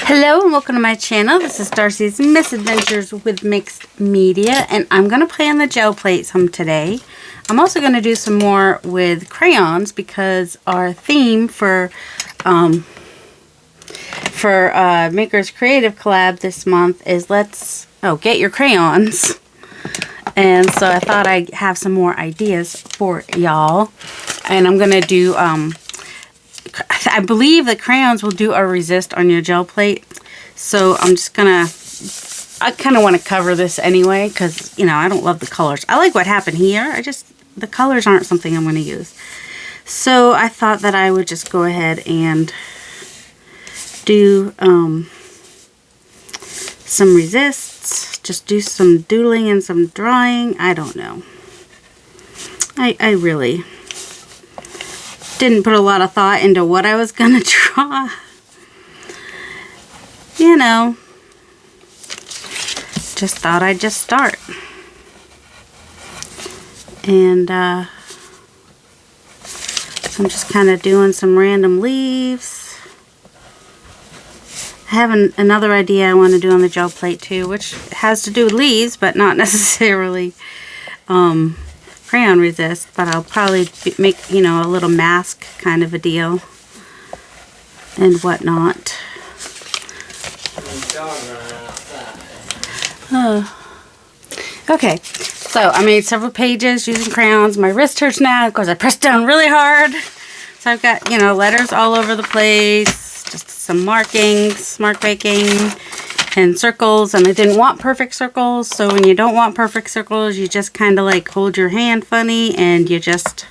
Hello and welcome to my channel. This is Darcy's Misadventures with Mixed Media, and I'm going to play on the gel plate some today. I'm also going to do some more with crayons because our theme for Maker's Creative Collab this month is get your crayons. And so I thought I'd have some more ideas for y'all. And I'm going to do I believe the crayons will do a resist on your gel plate. So I'm just gonna, I kind of want to cover this anyway because, you know, I don't love the colors. I like what happened here. The colors aren't something I'm going to use. So I thought that I would just go ahead and do some resists. Just do some doodling and some drawing. I don't know. I really didn't put a lot of thought into what I was gonna draw. You know, just thought I'd just start. And so I'm just kind of doing some random leaves. I have another idea I want to do on the gel plate too, which has to do with leaves, but not necessarily crayon resist, but I'll probably make, you know, a little mask kind of a deal and whatnot. Okay, so I made several pages using crayons. My wrist hurts now because I pressed down really hard. So I've got, you know, letters all over the place, just some markings, mark making, and circles. And I didn't want perfect circles, so when you don't want perfect circles, you just kind of like hold your hand funny and you just,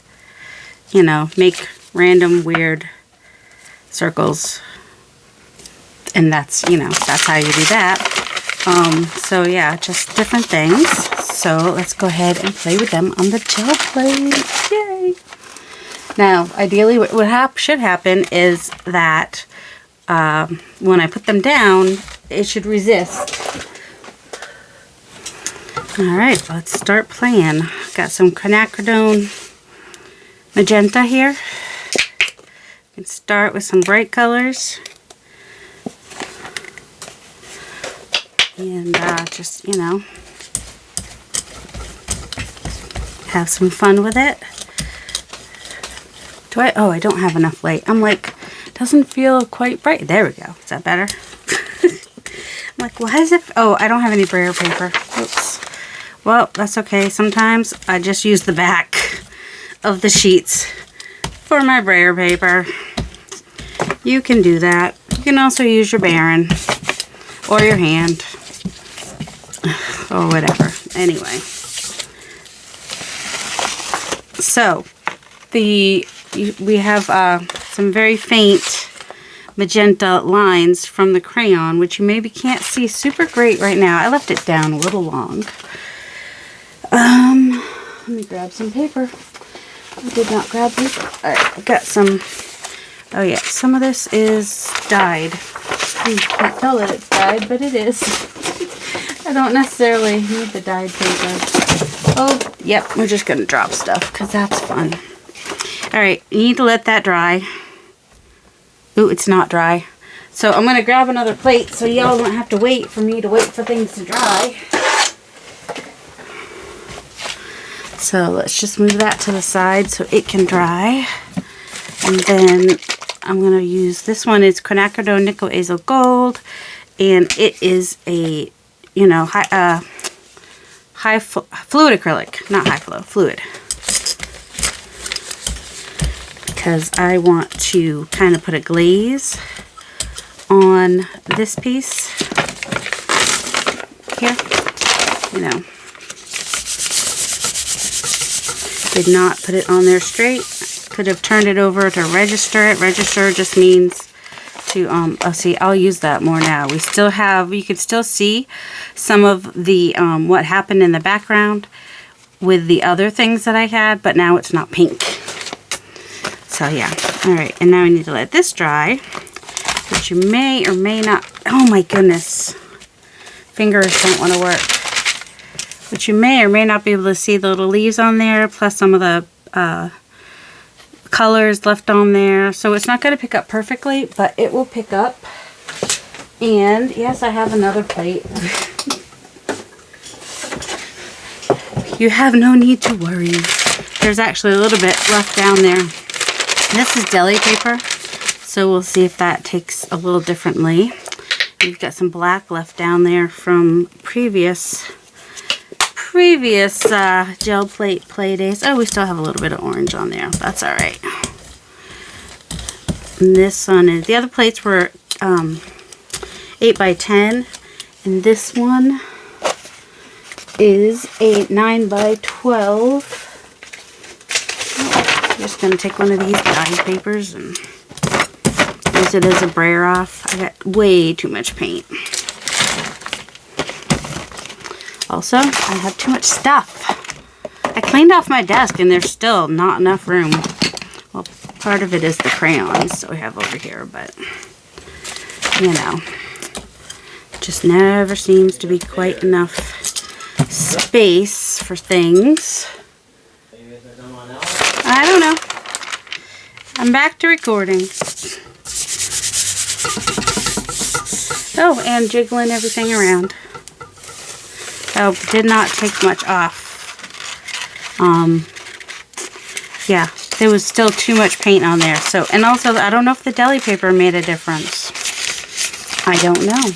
you know, make random weird circles. And that's, you know, that's how you do that. So yeah, just different things. So let's go ahead and play with them on the gel plate. Yay! Now, ideally what should happen is that when I put them down, it should resist. Alright, let's start playing. Got some quinacridone magenta here. You can start with some bright colors. And just, you know, have some fun with it. Oh, I don't have enough light. I'm like, doesn't feel quite bright. There we go. Is that better? I'm like, why is it? Oh, I don't have any braille paper. Oops. Well, that's okay. Sometimes I just use the back of the sheets for my braille paper. You can do that. You can also use your baren or your hand or whatever. Anyway. So, we have some very faint magenta lines from the crayon, which you maybe can't see super great right now. I left it down a little long. Let me grab some paper. I did not grab paper. Alright, I've got some. Oh yeah, some of this is dyed. You can't tell that it's dyed, but it is. I don't necessarily need the dyed paper. Oh, yep, we're just going to drop stuff because that's fun. Alright, you need to let that dry. Ooh, it's not dry. So I'm going to grab another plate so y'all don't have to wait for me to wait for things to dry. So let's just move that to the side so it can dry. And then I'm going to use, this one is quinacridone nickel azo gold. And it is a, you know, high fluid acrylic. Not high flow, fluid. Because I want to kind of put a glaze on this piece here. You know. Did not put it on there straight. Could have turned it over to register it. Register just means to, oh see, I'll use that more now. We still have, you can still see some of the, what happened in the background with the other things that I had, but now it's not pink. So yeah, alright, and now I need to let this dry, which you may or may not, oh my goodness, fingers don't want to work. But you may or may not be able to see the little leaves on there, plus some of the colors left on there. So it's not going to pick up perfectly, but it will pick up. And yes, I have another plate. You have no need to worry. There's actually a little bit left down there. This is deli paper, so we'll see if that takes a little differently. We've got some black left down there from previous gel plate play days. Oh, we still have a little bit of orange on there. That's all right. And this one is, the other plates were 8 by 10, and this one is a 9 by 12. I'm just gonna take one of these dye papers and use it as a brayer off. I got way too much paint. Also, I have too much stuff. I cleaned off my desk and there's still not enough room. Well, part of it is the crayons that we have over here, but you know, just never seems to be quite enough space for things. I don't know. I'm back to recording. Oh, and jiggling everything around. Oh, did not take much off. Yeah, there was still too much paint on there. So, and also, I don't know if the deli paper made a difference. I don't know.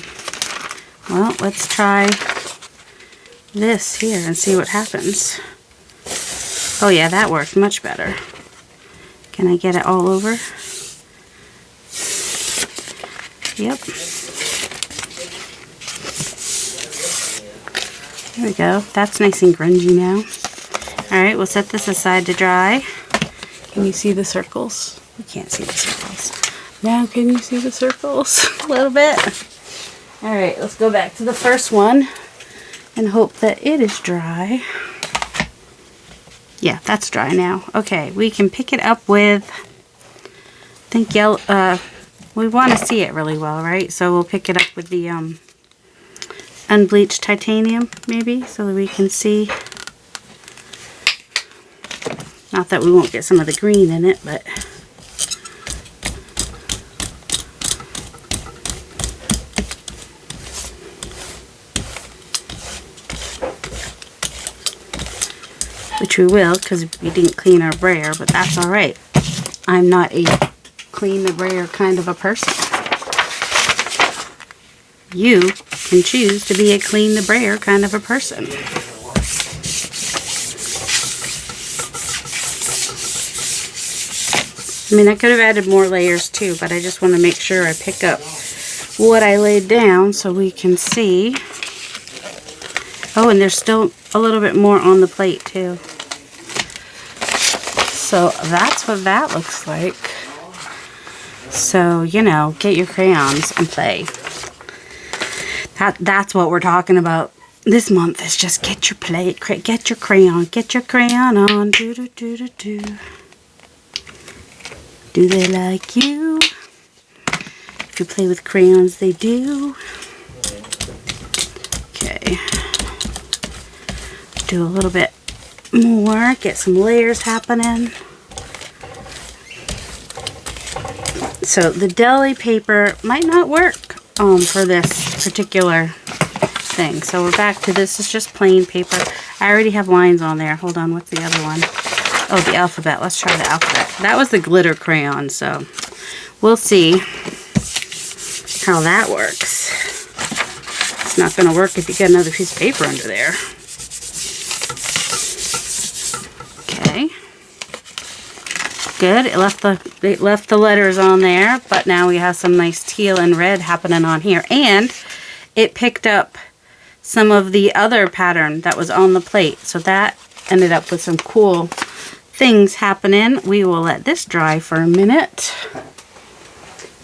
Well, let's try this here and see what happens. Oh yeah, that worked much better. Can I get it all over? Yep. There we go. That's nice and grungy now. Alright, we'll set this aside to dry. Can you see the circles? You can't see the circles. Now can you see the circles? A little bit. Alright, let's go back to the first one and hope that it is dry. Yeah, that's dry now. Okay, we can pick it up with, I think yellow, we want to see it really well, right? So we'll pick it up with the unbleached titanium, maybe, so that we can see. Not that we won't get some of the green in it, but which we will, because we didn't clean our brayer, but that's all right. I'm not a clean the brayer kind of a person. You can choose to be a clean the brayer kind of a person. I mean, I could have added more layers too, but I just want to make sure I pick up what I laid down so we can see. Oh, and there's still a little bit more on the plate too. So that's what that looks like. So, you know, get your crayons and play. That's what we're talking about this month, is just get your plate, get your crayon on. Do do do do do. Do they like you? If you play with crayons, they do. Okay. Do a little bit more, get some layers happening. So the deli paper might not work for this particular thing. So we're back to this. It's just plain paper. I already have lines on there. Hold on, what's the other one? Oh, the alphabet. Let's try the alphabet. That was the glitter crayon, so we'll see how that works. It's not going to work if you get another piece of paper under there. Okay. Good. It left the letters on there, but now we have some nice teal and red happening on here. And it picked up some of the other pattern that was on the plate. So that ended up with some cool things happening. We will let this dry for a minute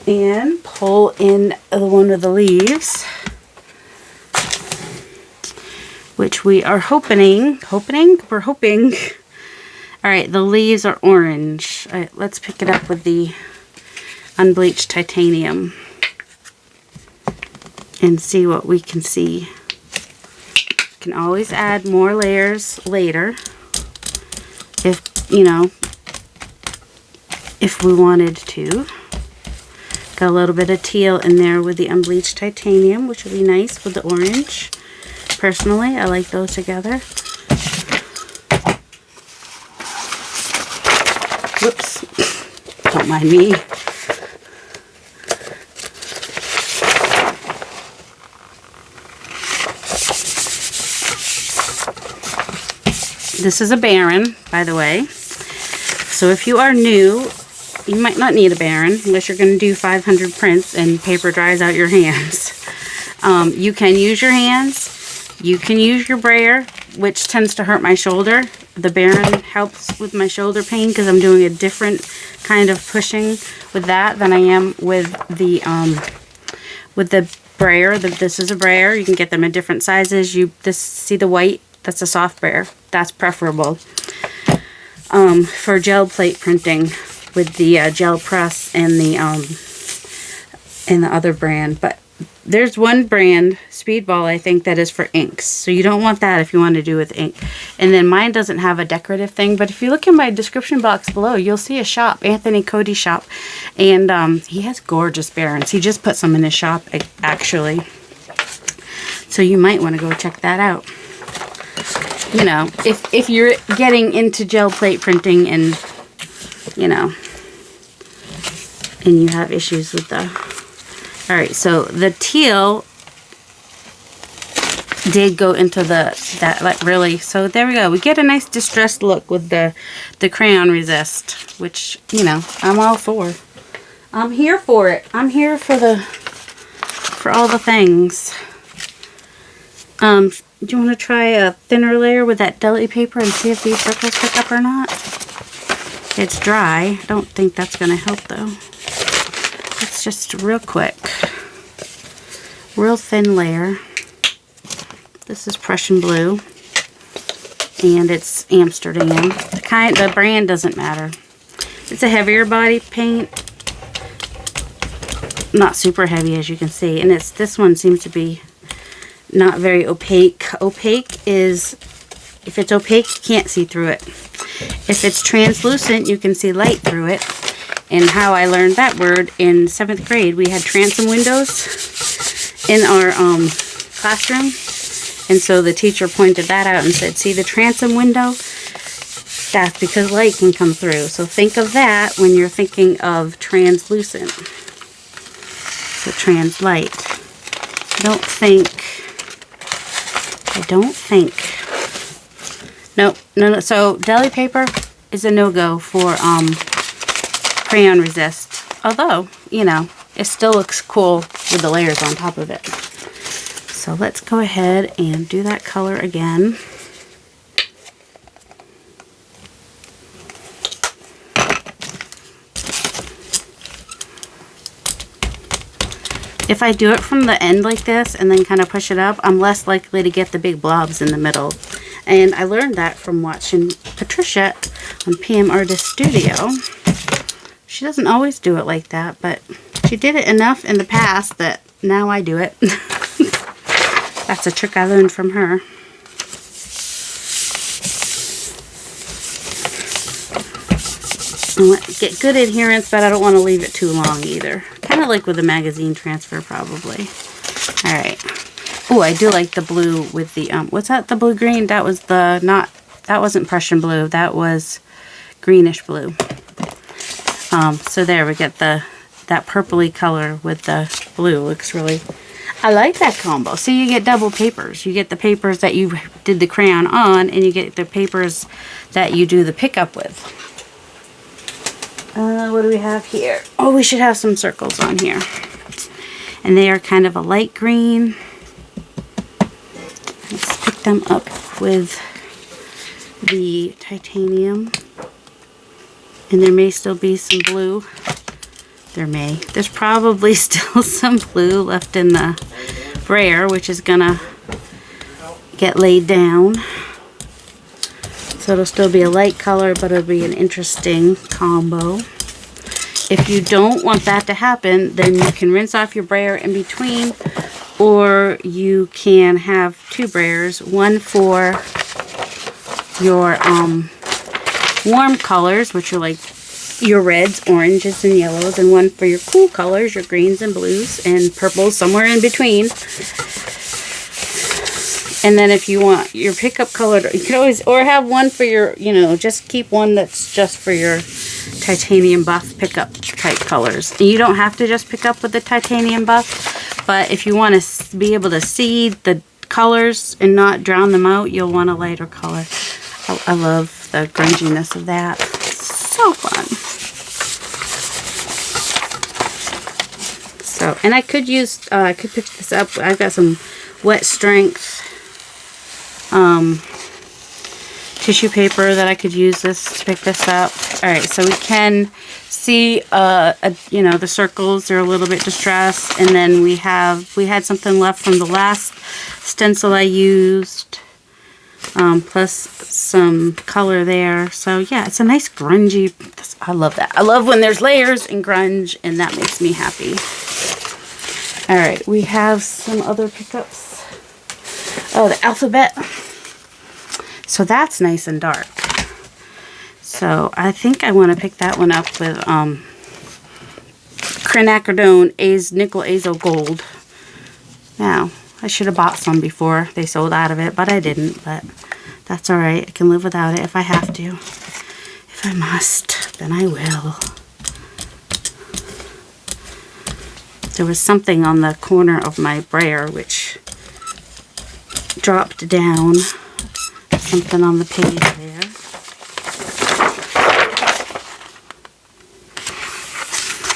and pull in one of the leaves, which we are hoping. All right, the leaves are orange. All right, let's pick it up with the unbleached titanium and see what we can see. Can always add more layers later if, you know, if we wanted to. Got a little bit of teal in there with the unbleached titanium, which will be nice with the orange. Personally, I like those together. Whoops. Don't mind me. This is a baren, by the way. So if you are new, you might not need a baren unless you're going to do 500 prints and paper dries out your hands. You can use your hands. You can use your brayer, which tends to hurt my shoulder. The baren helps with my shoulder pain because I'm doing a different kind of pushing with that than I am with the brayer. This is a brayer. You can get them in different sizes. See the white? That's a soft brayer. That's preferable for gel plate printing with the gel press and the other brand. But there's one brand, Speedball, I think, that is for inks. So you don't want that if you want to do with ink. And then mine doesn't have a decorative thing. But if you look in my description box below, you'll see a shop, Anthony Cody's shop. And he has gorgeous barens. He just put some in his shop, actually. So you might want to go check that out. You know, if you're getting into gel plate printing and, you know, and you have issues with the... Alright, so the teal did go into that, like, really. So there we go. We get a nice distressed look with the crayon resist, which, you know, I'm all for. I'm here for it. I'm here for all the things. Do you want to try a thinner layer with that deli paper and see if these circles pick up or not? It's dry. I don't think that's going to help, though. It's just real quick. Real thin layer. This is Prussian blue. And it's Amsterdam. The brand doesn't matter. It's a heavier body paint. Not super heavy, as you can see. And this one seems to be not very opaque. Opaque is, if it's opaque, you can't see through it. If it's translucent, you can see light through it. And how I learned that word in 7th grade, we had transom windows in our classroom. And so the teacher pointed that out and said, see the transom window? That's because light can come through. So think of that when you're thinking of translucent. So translight. I don't think. Nope. No. So deli paper is a no-go for crayon resist. Although, you know, it still looks cool with the layers on top of it. So let's go ahead and do that color again. If I do it from the end like this and then kind of push it up, I'm less likely to get the big blobs in the middle. And I learned that from watching Patricia on PM Artist Studio. She doesn't always do it like that, but she did it enough in the past that now I do it. That's a trick I learned from her. And get good adherence, but I don't want to leave it too long either. Kind of like with a magazine transfer, probably. Alright. Oh, I do like the blue with the, what's that? The blue-green? That was that wasn't Prussian blue. That was greenish blue. So there, we get that purpley color with the blue. Looks really, I like that combo. So you get double papers. You get the papers that you did the crayon on, and you get the papers that you do the pickup with. What do we have here? Oh, we should have some circles on here. And they are kind of a light green. Let's pick them up with the titanium. And there may still be some blue. There's probably still some blue left in the brayer, which is gonna get laid down. So it'll still be a light color, but it'll be an interesting combo. If you don't want that to happen, then you can rinse off your brayer in between, or you can have two brayers, one for your warm colors, which are like your reds, oranges, and yellows, and one for your cool colors, your greens and blues, and purples somewhere in between. And then if you want your pickup color, you can always, or have one for your, you know, just keep one that's just for your titanium buff pickup type colors. And you don't have to just pick up with the titanium buff, but if you want to be able to see the colors and not drown them out, you'll want a lighter color. I love the grunginess of that. So fun. So, and I could use, I could pick this up. I've got some wet strength tissue paper that I could use this to pick this up. All right, so we can see, you know, the circles are a little bit distressed, and then we had something left from the last stencil I used, plus some color there. So yeah, it's a nice grungy. I love that. I love when there's layers and grunge, and that makes me happy. All right, we have some other pickups. Oh, the alphabet. So that's nice and dark. So I think I want to pick that one up with Crinacridone Nickel Azo Gold. Now, I should have bought some before they sold out of it, but I didn't. But that's all right. I can live without it if I have to. If I must, then I will. There was something on the corner of my brayer which dropped down. Something on the page there.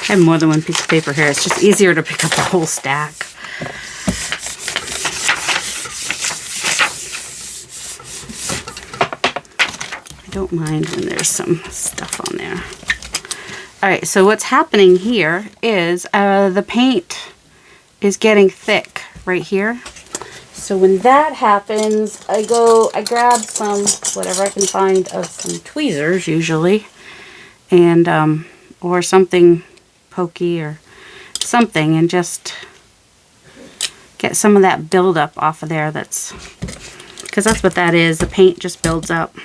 I have more than one piece of paper here. It's just easier to pick up the whole stack. I don't mind when there's some stuff on there. Alright, so what's happening here is the paint is getting thick right here. So when that happens, I grab some, whatever I can find of some tweezers usually, and or something pokey or something, and just get some of that buildup off of there. That's because that's what that is. The paint just builds up.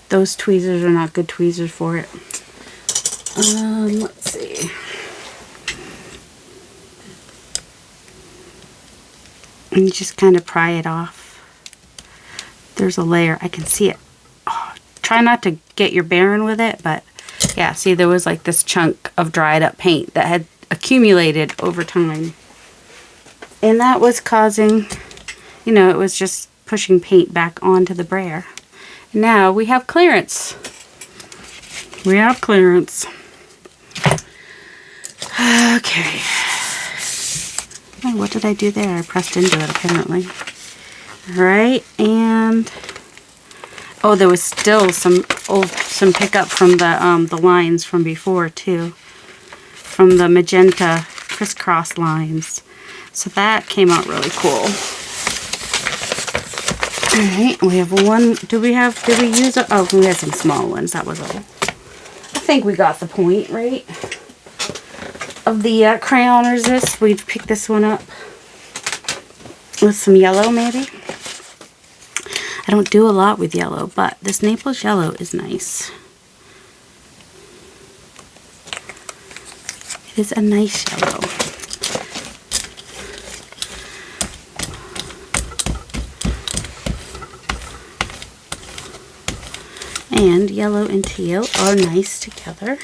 Those tweezers are not good tweezers for it. Let's see. And you just kind of pry it off. There's a layer. I can see it. Oh, try not to get your baren with it, but yeah, see, there was like this chunk of dried up paint that had accumulated over time. And that was causing, you know, it was just pushing paint back onto the brayer. And now we have clearance. We have clearance. Okay. Oh, what did I do there? I pressed into it, apparently. Alright, and oh, there was still some pickup from the lines from before too, from the magenta crisscross lines. So that came out really cool. Alright, we have one. Did we use it? Oh, we had some small ones. That was all. I think we got the point, right? Of the crayon resist. We'd pick this one up with some yellow, maybe. I don't do a lot with yellow, but this Naples yellow is nice. It is a nice yellow. And yellow and teal are nice together.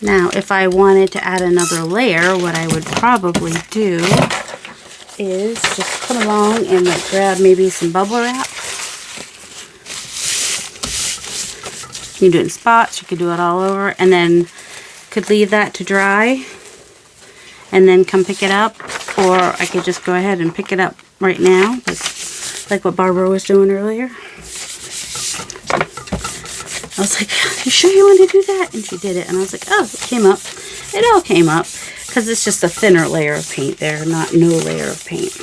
Now, if I wanted to add another layer, what I would probably do is just come along and like grab maybe some bubble wrap. You can do it in spots, you could do it all over, and then could leave that to dry and then come pick it up, or I could just go ahead and pick it up right now, like what Barbara was doing earlier. I was like, you sure you want to do that? And she did it. And I was like, oh, it came up. It all came up. Because it's just a thinner layer of paint there, not no layer of paint.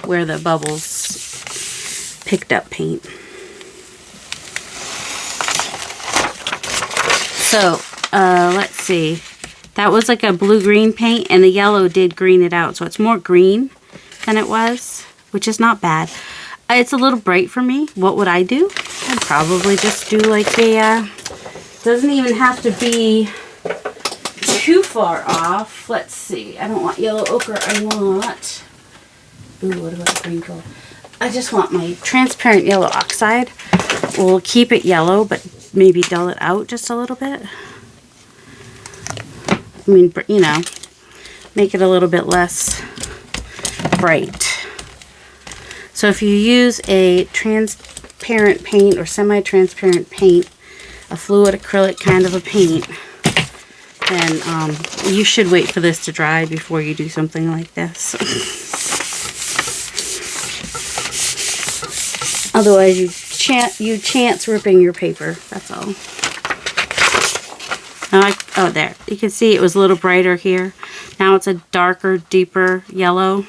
Where the bubbles picked up paint. So, let's see. That was like a blue-green paint, and the yellow did green it out. So it's more green than it was, which is not bad. It's a little bright for me. What would I do? I'd probably just do like a, doesn't even have to be too far off. Let's see. I don't want yellow ochre. I want, ooh, what about green gold? I just want my transparent yellow oxide. We'll keep it yellow, but maybe dull it out just a little bit. I mean, you know, make it a little bit less bright. So if you use a transparent paint or semi-transparent paint, a fluid acrylic kind of a paint, then you should wait for this to dry before you do something like this. Otherwise, you chance ripping your paper. That's all. Oh, there. You can see it was a little brighter here. Now it's a darker, deeper yellow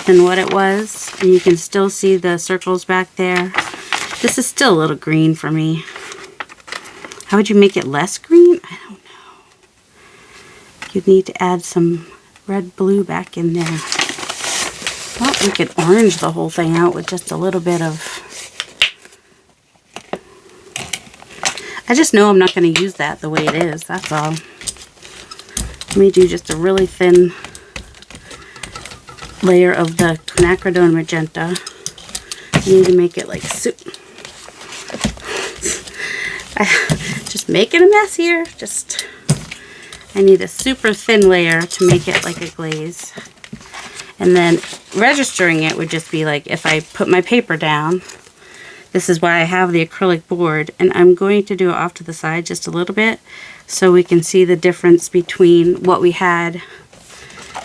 than what it was. And you can still see the circles back there. This is still a little green for me. How would you make it less green? I don't know. You'd need to add some red blue back in there. Well, we could orange the whole thing out with just a little bit of... I just know I'm not going to use that the way it is, that's all. Let me do just a really thin layer of the quinacridone magenta. I need to make it like soup. Just making a mess here. I need a super thin layer to make it like a glaze. And then registering it would just be like if I put my paper down. This is why I have the acrylic board, and I'm going to do it off to the side just a little bit so we can see the difference between what we had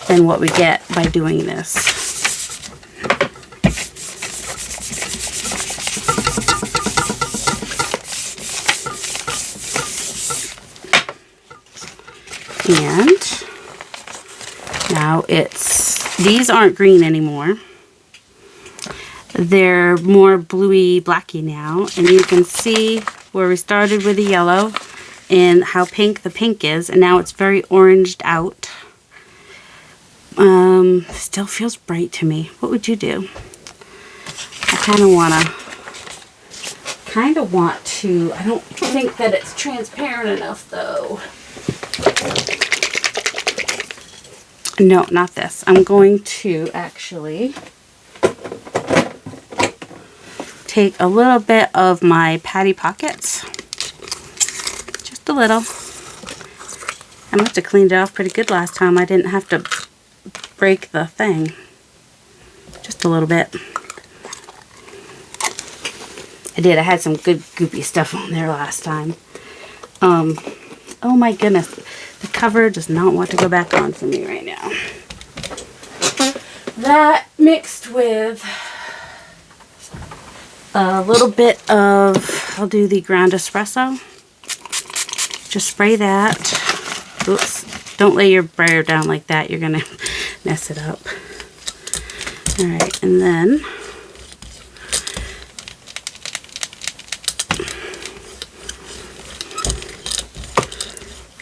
and what we get by doing this. And now these aren't green anymore. They're more bluey blacky now, and you can see where we started with the yellow and how pink the pink is, and now it's very oranged out. Still feels bright to me. What would you do? I kind of want to, I don't think that it's transparent enough though. No, not this. I'm going to actually take a little bit of my Patty Pockets, just a little. I must have cleaned it off pretty good last time. I didn't have to break the thing. Just a little bit. I did. I had some good goopy stuff on there last time. Oh my goodness. The cover does not want to go back on for me right now. That mixed with a little bit of, I'll do the ground espresso. Just spray that. Oops. Don't lay your brayer down like that. You're going to mess it up. Alright, and then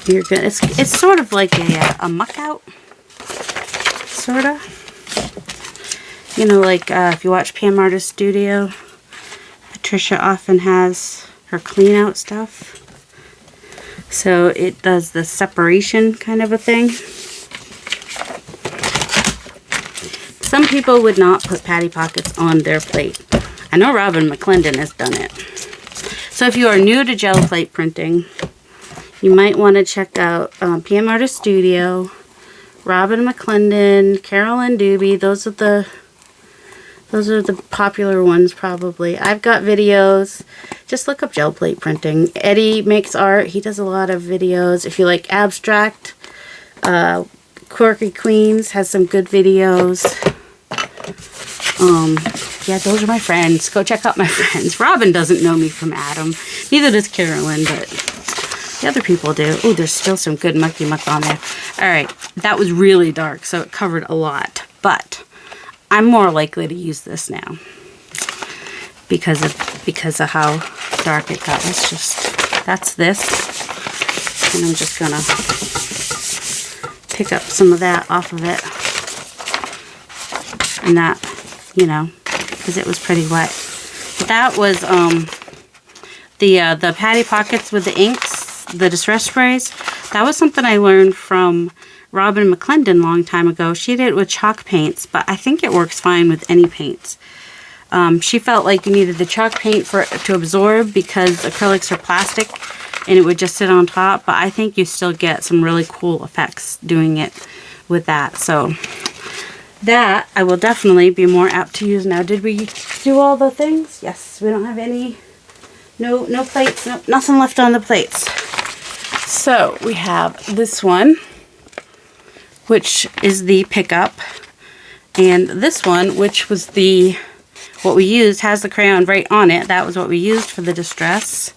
you're good. It's sort of like a muck out. Sort of. You know, like if you watch Pam Artist Studio, Patricia often has her clean out stuff. So it does the separation kind of a thing. Some people would not put Patty Pockets on their plate. I know Robin McClendon has done it. So if you are new to gel plate printing, you might want to check out PM Artist Studio, Robin McClendon, Carolyn Doobie. Those are the popular ones probably. I've got videos. Just look up gel plate printing. Eddie makes art. He does a lot of videos. If you like abstract, Quirky Queens has some good videos. Yeah, those are my friends. Go check out my friends. Robin doesn't know me from Adam. Neither does Carolyn, but the other people do. Oh, there's still some good mucky muck on there. Alright, that was really dark, so it covered a lot. But I'm more likely to use this now because of how dark it got. That's this. And I'm just gonna pick up some of that off of it. And that, you know, because it was pretty wet. But that was the Patty Pockets with the inks, the distress sprays. That was something I learned from Robin McClendon a long time ago. She did it with chalk paints, but I think it works fine with any paints. She felt like you needed the chalk paint to absorb because acrylics are plastic and it would just sit on top, but I think you still get some really cool effects doing it with that. So that I will definitely be more apt to use now. Did we do all the things? Yes, we don't have any, no plates, nothing left on the plates. So we have this one, which is the pickup, and this one, which was what we used, has the crayon right on it. That was what we used for the distress.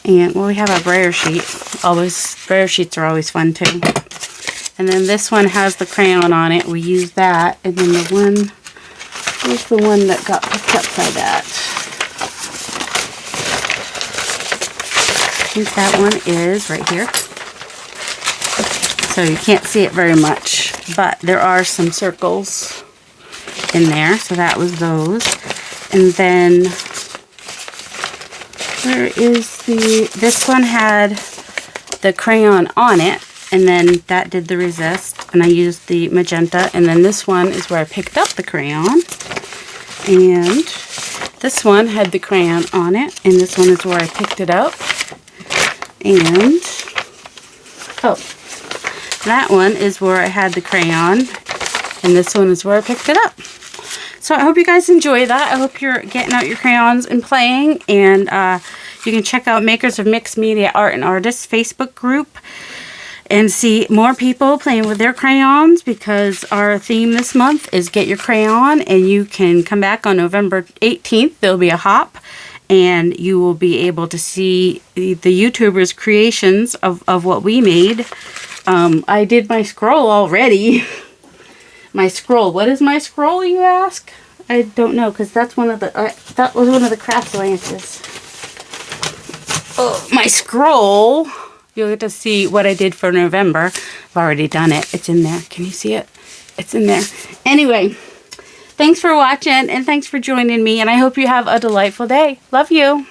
And well, we have our brayer sheet. Brayer sheets are always fun too. And then this one has the crayon on it. We use that. And then the one, here's the one that got picked up by that. I think that one is right here. So you can't see it very much, but there are some circles in there. So that was those. And then where is this one had the crayon on it, and then that did the resist, and I used the magenta. And then this one is where I picked up the crayon, and this one had the crayon on it, and this one is where I picked it up. And oh, that one is where I had the crayon, and this one is where I picked it up. So I hope you guys enjoy that. I hope you're getting out your crayons and playing. And you can check out Makers of Mixed Media Art and Artists Facebook group and see more people playing with their crayons, because our theme this month is Get Your Crayon. And you can come back on November 18th. There'll be a hop, and you will be able to see the YouTubers' creations of what we made. I did my scroll already. My scroll. What is my scroll, you ask? I don't know, because that's one of the that was one of the craft lances. Oh, my scroll. You'll get to see what I did for November. I've already done it. It's in there. Can you see it? It's in there. Anyway, thanks for watching, and thanks for joining me, and I hope you have a delightful day. Love you.